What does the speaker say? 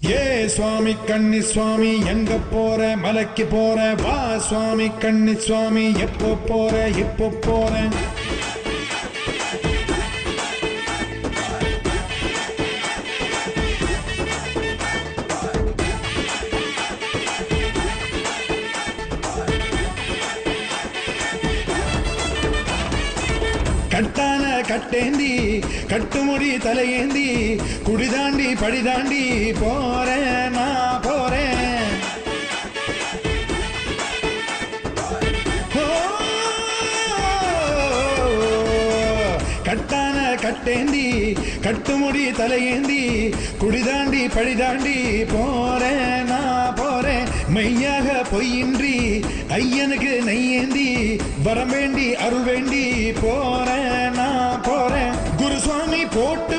ஏ சுவாமி கண்ணி சுவாமி எங்க போற மலைக்கு போற வா சுவாமி கண்ணி சுவாமி எப்போ போற இப்போ போற கட்டான கட்டேந்தி கட்டுமுடி தலையேந்தி குடிதாண்டி படிதாண்டி போறேன் நான் போறேன் கட்டான கட்டேந்தி கட்டுமுடி தலையேந்தி குடிதாண்டி படிதாண்டி போறேன் நான் போறேன் மெய்யாக பொய்யின்றி ஐயனுக்கு நெய்யேந்தி வரம் வேண்டி அருள் வேண்டி போறேன் நான் போறேன் குருசுவாமி போட்டு